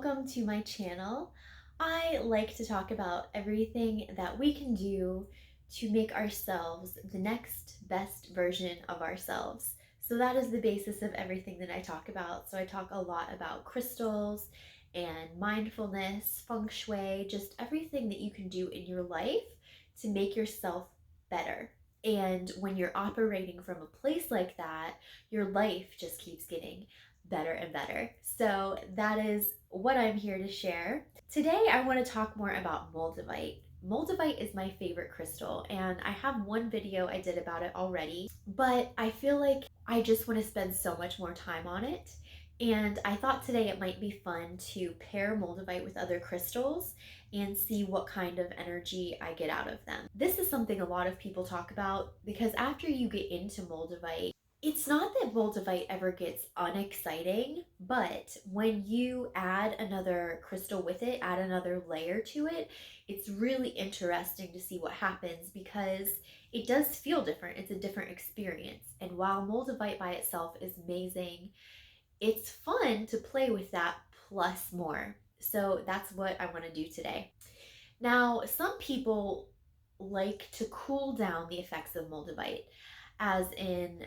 welcome to my channel. I like to talk about everything that we can do to make ourselves the next best version of ourselves. So that is the basis of everything that I talk about. So I talk a lot about crystals and mindfulness, feng shui, just everything that you can do in your life to make yourself better. And when you're operating from a place like that, your life just keeps getting better and better. So that is what I'm here to share. Today I want to talk more about moldavite. Moldavite is my favorite crystal, and I have one video I did about it already, but I feel like I just want to spend so much more time on it. And I thought today it might be fun to pair moldavite with other crystals and see what kind of energy I get out of them. This is something a lot of people talk about because after you get into moldavite, it's not that moldavite ever gets unexciting, but when you add another crystal with it, add another layer to it, it's really interesting to see what happens because it does feel different. It's a different experience. And while moldavite by itself is amazing, it's fun to play with that plus more. So that's what I want to do today. Now, some people like to cool down the effects of moldavite, as in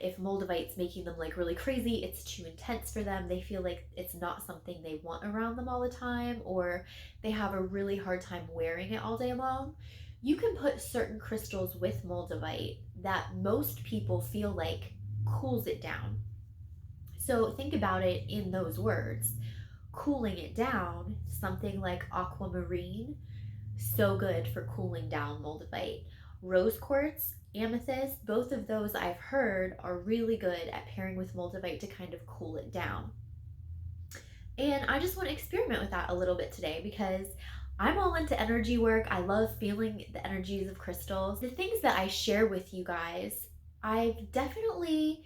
if moldavite's making them like really crazy, it's too intense for them. They feel like it's not something they want around them all the time, or they have a really hard time wearing it all day long. You can put certain crystals with moldavite that most people feel like cools it down. So think about it in those words. Cooling it down, something like aquamarine, so good for cooling down moldavite. Rose quartz, amethyst, both of those I've heard are really good at pairing with moldavite to kind of cool it down. And I just want to experiment with that a little bit today because I'm all into energy work. I love feeling the energies of crystals. The things that I share with you guys, I've definitely,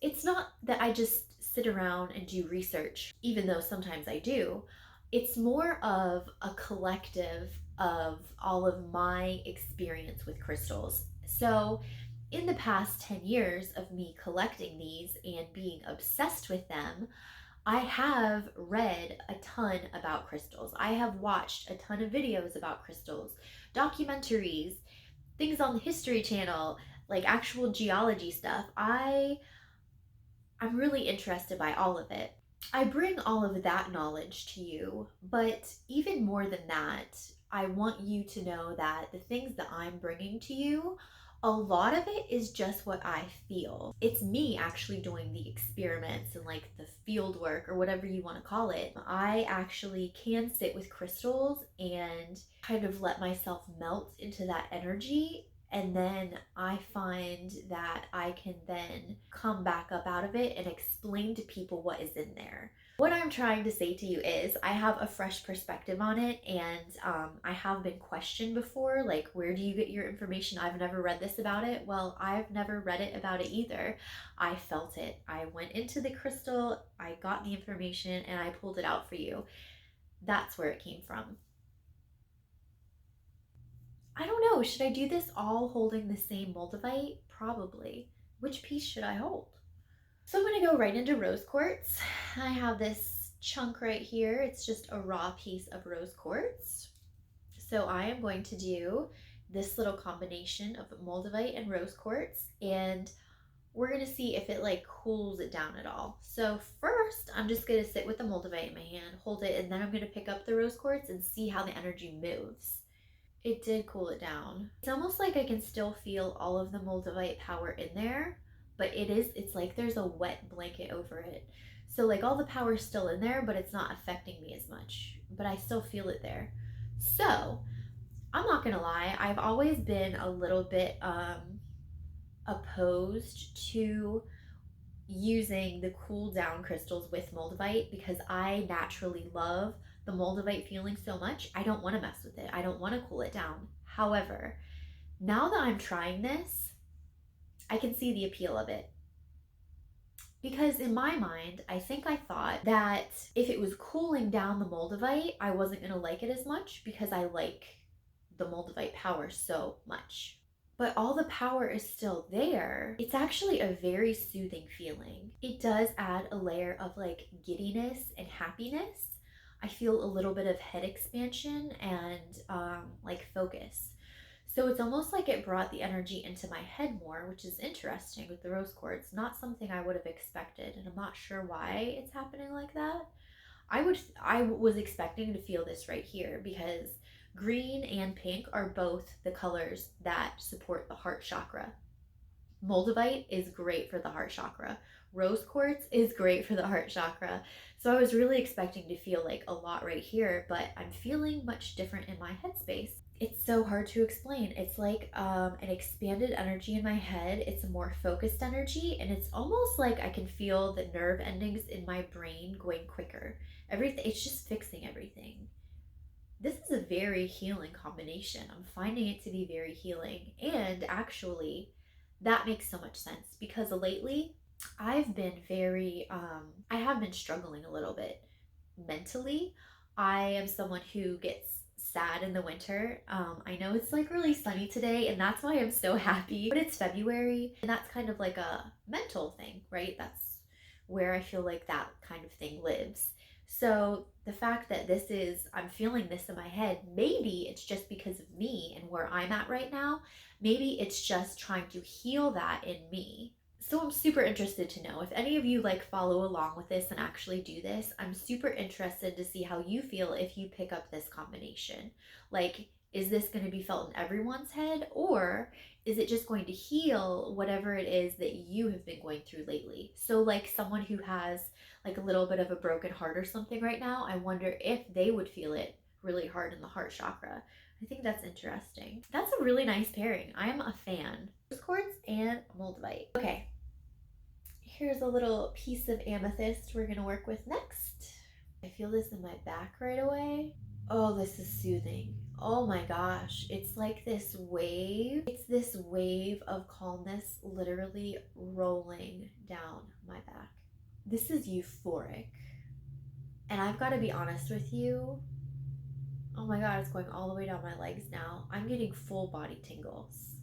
it's not that I just sit around and do research, even though sometimes I do. It's more of a collective of all of my experience with crystals. So in the past 10 years of me collecting these and being obsessed with them, I have read a ton about crystals. I have watched a ton of videos about crystals, documentaries, things on the History Channel, like actual geology stuff. I'm really interested by all of it. I bring all of that knowledge to you, but even more than that, I want you to know that the things that I'm bringing to you, a lot of it is just what I feel. It's me actually doing the experiments and like the field work or whatever you want to call it. I actually can sit with crystals and kind of let myself melt into that energy, and then I find that I can then come back up out of it and explain to people what is in there. What I'm trying to say to you is I have a fresh perspective on it, and I have been questioned before, like, where do you get your information? I've never read this about it. Well, I've never read it about it either. I felt it. I went into the crystal, I got the information, and I pulled it out for you. That's where it came from. I don't know, should I do this all holding the same moldavite? Probably. Which piece should I hold? So I'm gonna go right into rose quartz. I have this chunk right here. It's just a raw piece of rose quartz. So I am going to do this little combination of moldavite and rose quartz, and we're gonna see if it like cools it down at all. So first, I'm just gonna sit with the moldavite in my hand, hold it, and then I'm gonna pick up the rose quartz and see how the energy moves. It did cool it down. It's almost like I can still feel all of the moldavite power in there, but it's like there's a wet blanket over it. So like all the power is still in there, but it's not affecting me as much, but I still feel it there. So I'm not gonna lie, I've always been a little bit opposed to using the cool down crystals with moldavite because I naturally love the moldavite feeling so much. I don't want to mess with it. I don't want to cool it down. However, now that I'm trying this, I can see the appeal of it. Because in my mind, I think I thought that if it was cooling down the moldavite, I wasn't going to like it as much because I like the moldavite power so much. but all the power is still there. It's actually a very soothing feeling. It does add a layer of like giddiness and happiness. I feel a little bit of head expansion and like focus. So it's almost like it brought the energy into my head more, which is interesting with the rose quartz. Not something I would have expected, and I'm not sure why it's happening like that. I was expecting to feel this right here because green and pink are both the colors that support the heart chakra. Moldavite is great for the heart chakra. Rose quartz is great for the heart chakra. So I was really expecting to feel like a lot right here, but I'm feeling much different in my headspace. It's so hard to explain. It's like an expanded energy in my head. It's a more focused energy, and it's almost like I can feel the nerve endings in my brain going quicker. Everything, it's just fixing everything. This is a very healing combination. I'm finding it to be very healing. And actually, that makes so much sense because lately I've been I have been struggling a little bit mentally. I am someone who gets sad in the winter. I know it's like really sunny today, and that's why I'm so happy, but it's February, and that's kind of like a mental thing, right? That's where I feel like that kind of thing lives. So the fact that I'm feeling this in my head, maybe it's just because of me and where I'm at right now. Maybe it's just trying to heal that in me. So I'm super interested to know if any of you like follow along with this and actually do this. I'm super interested to see how you feel if you pick up this combination. Like, is this going to be felt in everyone's head, or is it just going to heal whatever it is that you have been going through lately? So like someone who has like a little bit of a broken heart or something right now, I wonder if they would feel it really hard in the heart chakra. I think that's interesting. That's a really nice pairing. I am a fan. Rose quartz and moldavite. Okay, here's a little piece of amethyst we're gonna work with next. I feel this in my back right away. Oh, this is soothing. Oh my gosh, it's like this wave. It's this wave of calmness literally rolling down my back. This is euphoric. And I've got to be honest with you. Oh my god, it's going all the way down my legs now. I'm getting full body tingles.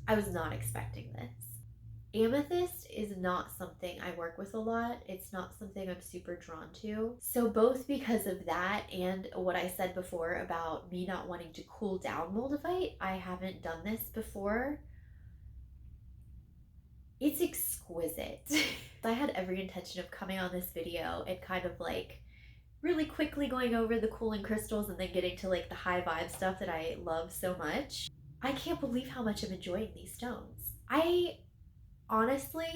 I was not expecting this. Amethyst is not something I work with a lot. It's not something I'm super drawn to. So both because of that and what I said before about me not wanting to cool down moldavite, I haven't done this before. It's exquisite. I had every intention of coming on this video and kind of like really quickly going over the cooling crystals and then getting to like the high vibe stuff that I love so much. I can't believe how much I'm enjoying these stones. Honestly,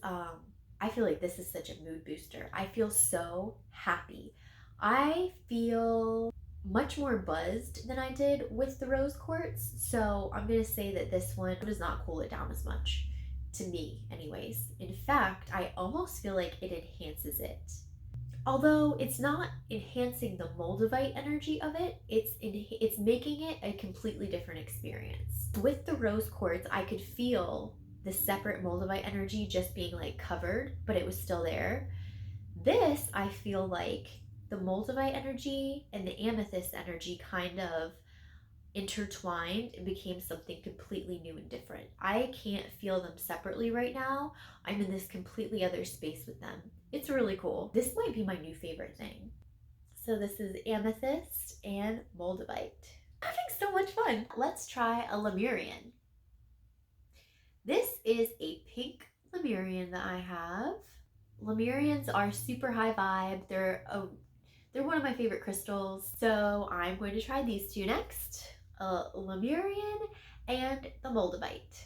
I feel like this is such a mood booster. I feel so happy. I feel much more buzzed than I did with the rose quartz. So I'm gonna say that this one does not cool it down as much, to me anyways. In fact, I almost feel like it enhances it. Although it's not enhancing the moldavite energy of it, it's making it a completely different experience. With the rose quartz, I could feel the separate moldavite energy just being like covered, but it was still there. This, I feel like the moldavite energy and the amethyst energy kind of intertwined and became something completely new and different. I can't feel them separately right now. I'm in this completely other space with them. It's really cool. This might be my new favorite thing. So this is amethyst and moldavite. I'm having so much fun. Let's try a Lemurian. This is a pink Lemurian that I have. Lemurians are super high vibe. They're one of my favorite crystals. So I'm going to try these two next. Lemurian and the moldavite.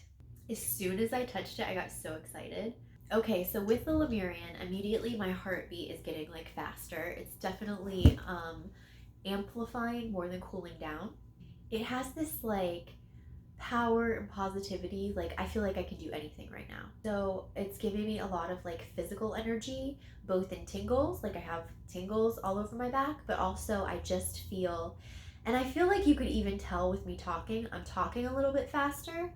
As soon as I touched it, I got so excited. Okay, so with the Lemurian, immediately my heartbeat is getting like faster. It's definitely amplifying more than cooling down. It has this like power and positivity. Like I feel like I can do anything right now. So it's giving me a lot of like physical energy, both in tingles. Like I have tingles all over my back, but also I just feel, and I feel like you could even tell with me talking, I'm talking a little bit faster.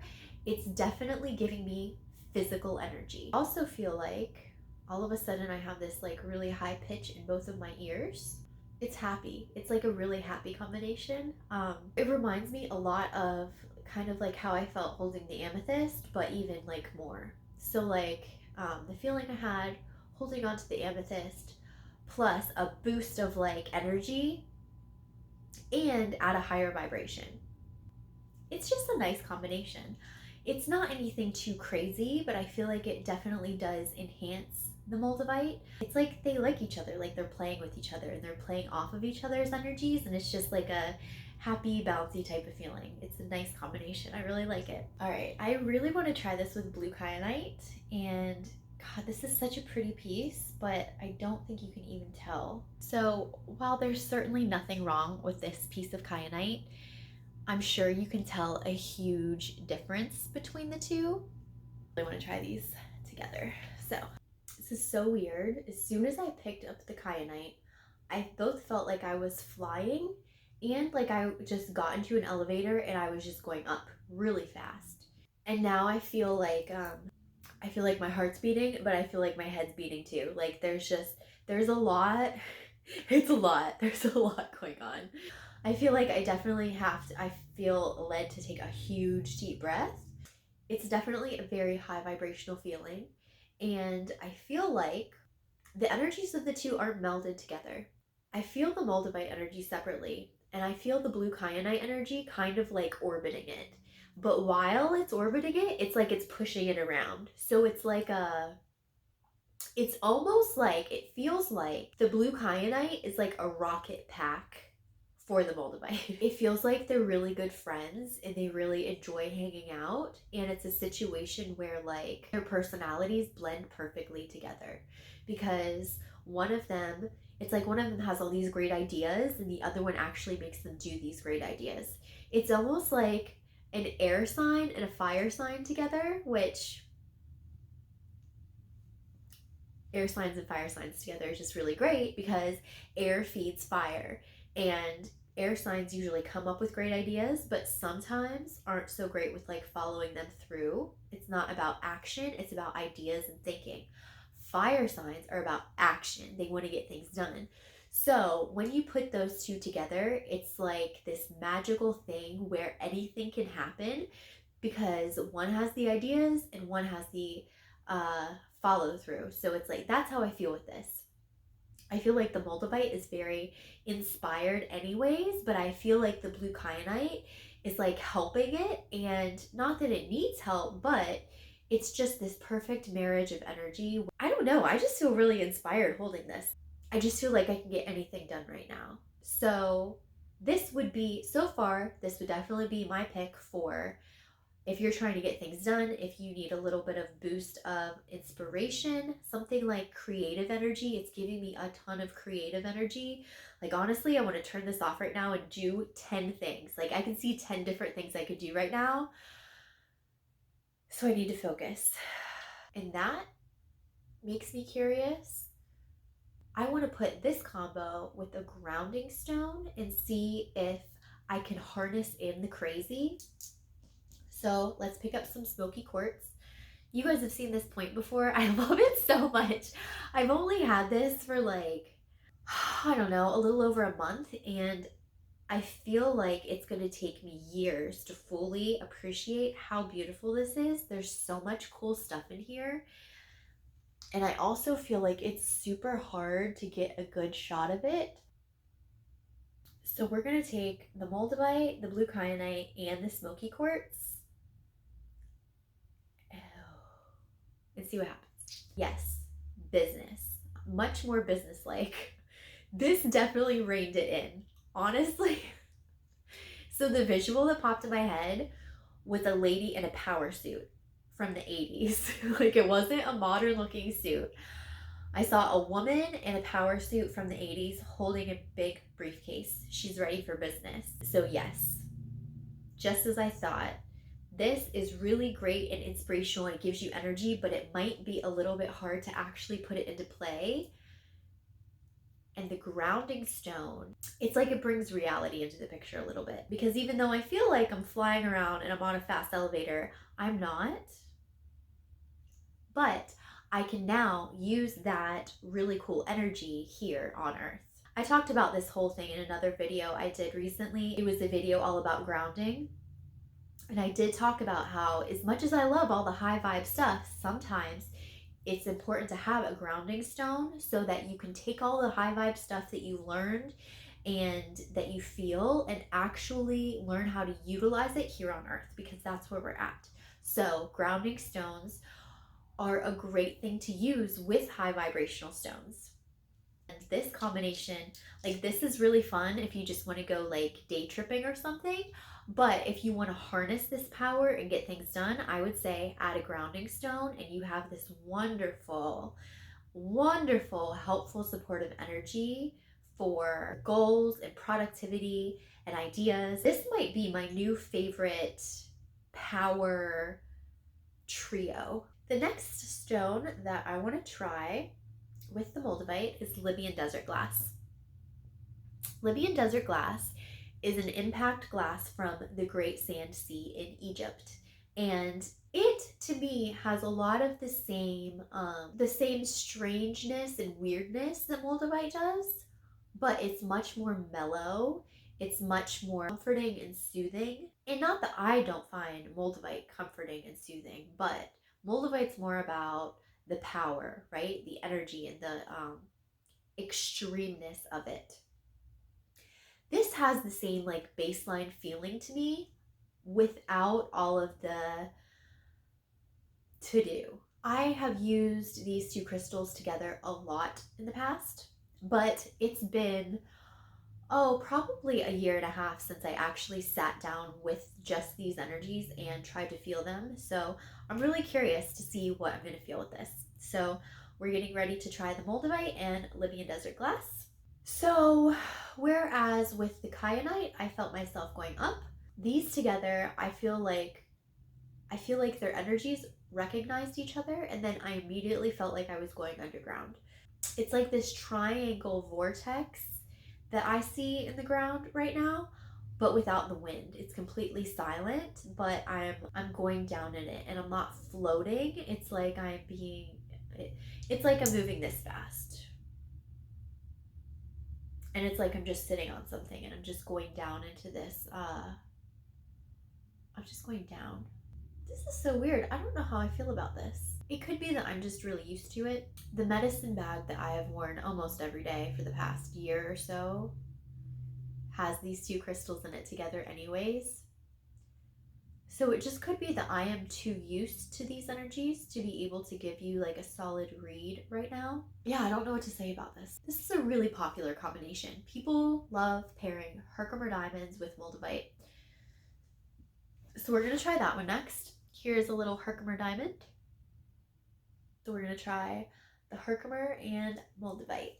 It's definitely giving me physical energy. I also feel like all of a sudden I have this like really high pitch in both of my ears. It's happy. It's like a really happy combination. It reminds me a lot of kind of like how I felt holding the amethyst, but even like more. So like the feeling I had holding onto the amethyst plus a boost of like energy and at a higher vibration. It's just a nice combination. It's not anything too crazy, but I feel like it definitely does enhance the Moldavite. It's like they like each other, like they're playing with each other and they're playing off of each other's energies, and it's just like a happy, bouncy type of feeling. It's a nice combination. I really like it. All right, I really want to try this with blue kyanite, and God, this is such a pretty piece, but I don't think you can even tell. So while there's certainly nothing wrong with this piece of kyanite, I'm sure you can tell a huge difference between the two. I want to try these together. So this is so weird. As soon as I picked up the kyanite, I both felt like I was flying and like I just got into an elevator and I was just going up really fast. And now I feel like my heart's beating, but I feel like my head's beating too. Like there's a lot. It's a lot. There's a lot going on. I feel like I feel led to take a huge deep breath. It's definitely a very high vibrational feeling. And I feel like the energies of the two aren't melded together. I feel the Moldavite energy separately, and I feel the blue kyanite energy kind of like orbiting it. But while it's orbiting it, it's like it's pushing it around. So it's almost like, it feels like the blue kyanite is like a rocket pack for the Moldavite. It feels like they're really good friends and they really enjoy hanging out. And it's a situation where like their personalities blend perfectly together because it's like one of them has all these great ideas and the other one actually makes them do these great ideas. It's almost like an air sign and a fire sign together, which air signs and fire signs together is just really great because air feeds fire, and air signs usually come up with great ideas but sometimes aren't so great with like following them through. It's not about action, it's about ideas and thinking. Fire signs are about action, they want to get things done. So when you put those two together, it's like this magical thing where anything can happen because one has the ideas and one has the follow through. So it's like, that's how I feel with this. I feel like the Moldavite is very inspired anyways, but I feel like the blue kyanite is like helping it, and not that it needs help, but it's just this perfect marriage of energy. I don't know, I just feel really inspired holding this. I just feel like I can get anything done right now. So this would definitely be my pick for if you're trying to get things done, if you need a little bit of boost of inspiration, something like creative energy. It's giving me a ton of creative energy. Like honestly, I want to turn this off right now and do 10 things. Like I can see 10 different things I could do right now. So I need to focus. And that makes me curious. I want to put this combo with a grounding stone and see if I can harness in the crazy. So let's pick up some Smoky Quartz. You guys have seen this point before. I love it so much. I've only had this for like, I don't know, a little over a month, and I feel like it's going to take me years to fully appreciate how beautiful this is. There's so much cool stuff in here. And I also feel like it's super hard to get a good shot of it. So we're going to take the Moldavite, the blue kyanite, and the Smoky Quartz and see what happens. Yes, business. Much more business-like. This definitely reined it in, honestly. So the visual that popped in my head was a lady in a power suit from the 80s. Like it wasn't a modern looking suit. I saw a woman in a power suit from the 80s holding a big briefcase. She's ready for business. So yes, just as I thought, this is really great and inspirational and it gives you energy, but it might be a little bit hard to actually put it into play. And the grounding stone, it's like it brings reality into the picture a little bit, because even though I feel like I'm flying around and I'm on a fast elevator, I'm not. But I can now use that really cool energy here on Earth. I talked about this whole thing in another video I did recently. It was a video all about grounding. And I did talk about how, as much as I love all the high vibe stuff, sometimes it's important to have a grounding stone so that you can take all the high vibe stuff that you learned and that you feel and actually learn how to utilize it here on earth, because that's where we're at. So grounding stones are a great thing to use with high vibrational stones. And this combination, like, this is really fun if you just want to go like day tripping or something. But if you want to harness this power and get things done, I would say add a grounding stone and you have this wonderful, wonderful, helpful, supportive energy for goals and productivity and ideas. This might be my new favorite power trio. The next stone that I want to try with the Moldavite is Libyan desert glass. Libyan desert glass is an impact glass from the Great Sand Sea in Egypt. And it, to me, has a lot of the same strangeness and weirdness that Moldavite does, but it's much more mellow. It's much more comforting and soothing. And not that I don't find Moldavite comforting and soothing, but Moldavite's more about the power, right? The energy and the extremeness of it. This has the same like baseline feeling to me without all of the to-do. I have used these two crystals together a lot in the past, but it's been, probably a year and a half since I actually sat down with just these energies and tried to feel them. So I'm really curious to see what I'm going to feel with this. So we're getting ready to try the Moldavite and Libyan desert glass. So whereas with the Kyanite, I felt myself going up, these together, I feel like their energies recognized each other, and then I immediately felt like I was going underground. It's like this triangle vortex that I see in the ground right now, but without the wind. It's completely silent, but I'm going down in it, and I'm not floating. It's like it's like I'm moving this fast. And it's like I'm just sitting on something and I'm just going down into this, I'm just going down. This is so weird. I don't know how I feel about this. It could be that I'm just really used to it. The medicine bag that I have worn almost every day for the past year or so has these two crystals in it together anyways. So it just could be that I am too used to these energies to be able to give you like a solid read right now. Yeah, I don't know what to say about this. This is a really popular combination. People love pairing Herkimer Diamonds with Moldavite. So we're gonna try that one next. Here's a little Herkimer Diamond. So we're gonna try the Herkimer and Moldavite.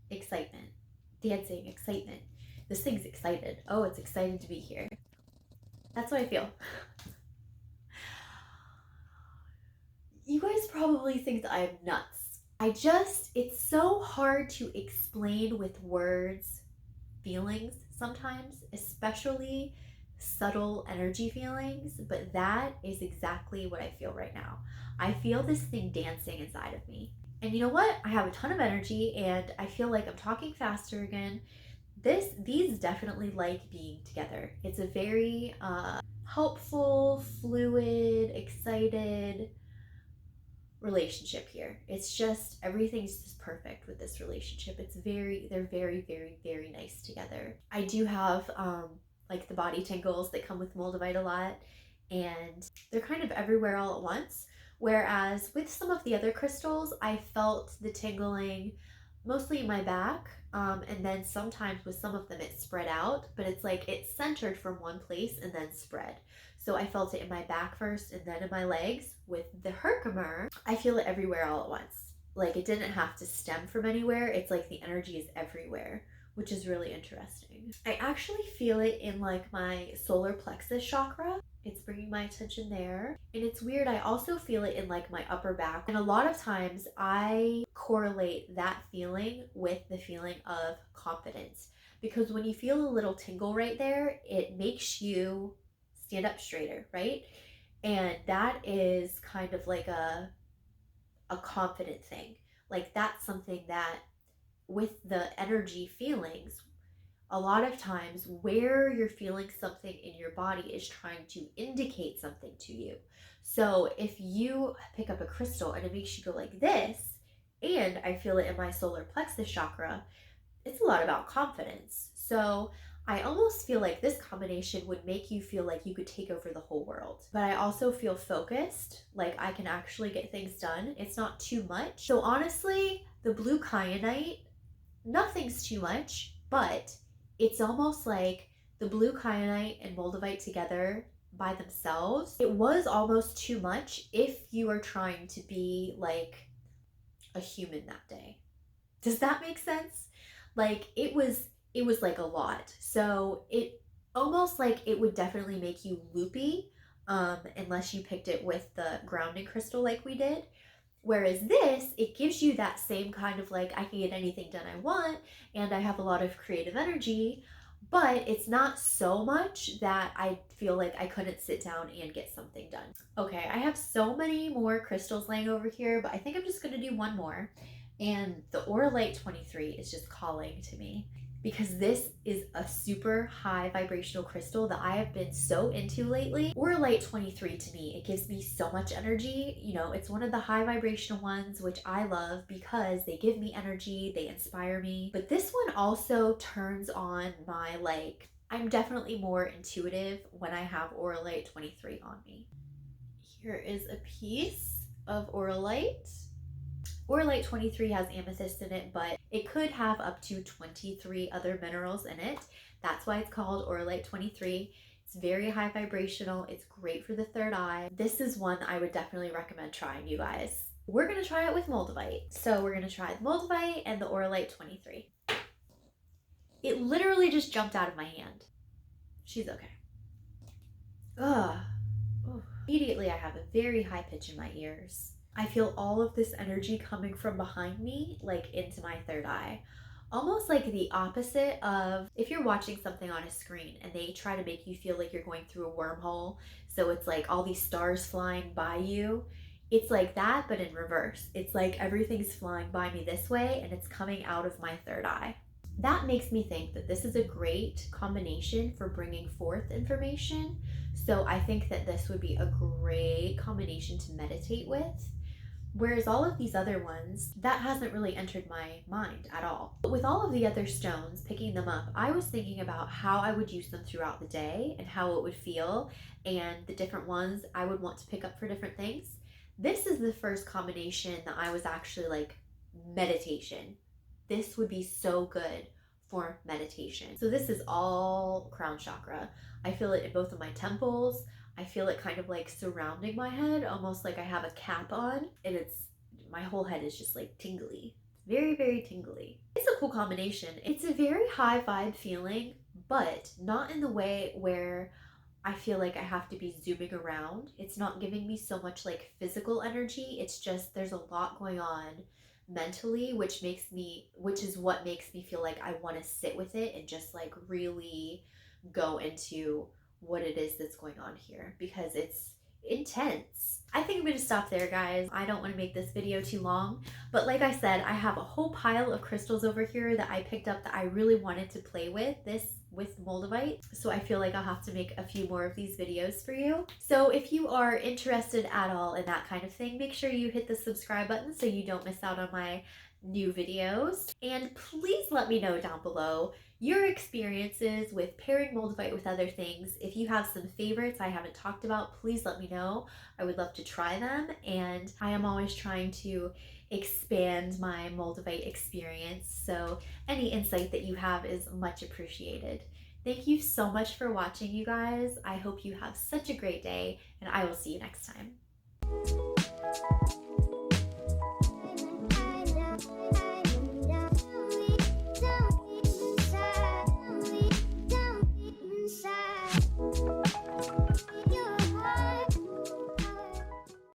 Excitement, dancing, excitement. This thing's excited. Oh, it's excited to be here. That's how I feel. You guys probably think that I'm nuts. It's so hard to explain with words feelings sometimes, especially subtle energy feelings, but that is exactly what I feel right now. I feel this thing dancing inside of me. And you know what? I have a ton of energy and I feel like I'm talking faster again. These definitely like being together. It's a very helpful, fluid, excited relationship here. It's just, everything's just perfect with this relationship. They're very, very, very nice together. I do have like the body tingles that come with Moldavite a lot, and they're kind of everywhere all at once. Whereas with some of the other crystals, I felt the tingling mostly in my back, and then sometimes with some of them it spread out, but it's like it's centered from one place and then spread. So I felt it in my back first and then in my legs. With the Herkimer, I feel it everywhere all at once. Like it didn't have to stem from anywhere. It's like the energy is everywhere, which is really interesting. I actually feel it in like my solar plexus chakra. It's bringing my attention there. And it's weird, I also feel it in like my upper back. And a lot of times I correlate that feeling with the feeling of confidence. Because when you feel a little tingle right there, it makes you stand up straighter, right? And that is kind of like a confident thing. Like that's something that with the energy feelings, a lot of times where you're feeling something in your body is trying to indicate something to you. So if you pick up a crystal and it makes you go like this, and I feel it in my solar plexus chakra, it's a lot about confidence. So I almost feel like this combination would make you feel like you could take over the whole world. But I also feel focused, like I can actually get things done. It's not too much. So honestly, the blue kyanite, nothing's too much, but it's almost like the blue kyanite and moldavite together by themselves. It was almost too much if you are trying to be like a human that day. Does that make sense? Like it was like a lot. So it almost like it would definitely make you loopy unless you picked it with the grounding crystal like we did. Whereas this, it gives you that same kind of like, I can get anything done I want and I have a lot of creative energy, but it's not so much that I feel like I couldn't sit down and get something done. Okay, I have so many more crystals laying over here, but I think I'm just gonna do one more. And the Auralite 23 is just calling to me because this is a super high vibrational crystal that I have been so into lately. Auralite 23 to me, it gives me so much energy. You know, it's one of the high vibrational ones, which I love because they give me energy, they inspire me. But this one also turns on my like, I'm definitely more intuitive when I have Auralite 23 on me. Here is a piece of Auralite. Auralite 23 has amethyst in it, but it could have up to 23 other minerals in it. That's why it's called Auralite 23. It's very high vibrational. It's great for the third eye. This is one I would definitely recommend trying, you guys. We're going to try it with moldavite. So we're going to try the moldavite and the Auralite 23. It literally just jumped out of my hand. She's okay. Ugh. Immediately I have a very high pitch in my ears. I feel all of this energy coming from behind me, like into my third eye. Almost like the opposite of if you're watching something on a screen and they try to make you feel like you're going through a wormhole. So it's like all these stars flying by you. It's like that, but in reverse. It's like everything's flying by me this way and it's coming out of my third eye. That makes me think that this is a great combination for bringing forth information. So I think that this would be a great combination to meditate with. Whereas all of these other ones, that hasn't really entered my mind at all. But with all of the other stones, picking them up, I was thinking about how I would use them throughout the day and how it would feel and the different ones I would want to pick up for different things. This is the first combination that I was actually like, meditation. This would be so good for meditation. So this is all crown chakra. I feel it in both of my temples. I feel it kind of like surrounding my head, almost like I have a cap on, and my whole head is just like tingly. Very, very tingly. It's a cool combination. It's a very high vibe feeling, but not in the way where I feel like I have to be zooming around. It's not giving me so much like physical energy. It's just there's a lot going on mentally, which is what makes me feel like I want to sit with it and just like really go into what it is that's going on here because it's intense. I think I'm going to stop there, guys. I don't want to make this video too long, but like I said, I have a whole pile of crystals over here that I picked up that I really wanted to play with moldavite. So I feel like I'll have to make a few more of these videos for you. So if you are interested at all in that kind of thing, make sure you hit the subscribe button so you don't miss out on my new videos. And please let me know down below your experiences with pairing moldavite with other things. If you have some favorites I haven't talked about, please let me know. I would love to try them, and I am always trying to expand my moldavite experience, so any insight that you have is much appreciated. Thank you so much for watching, you guys. I hope you have such a great day, and I will see you next time.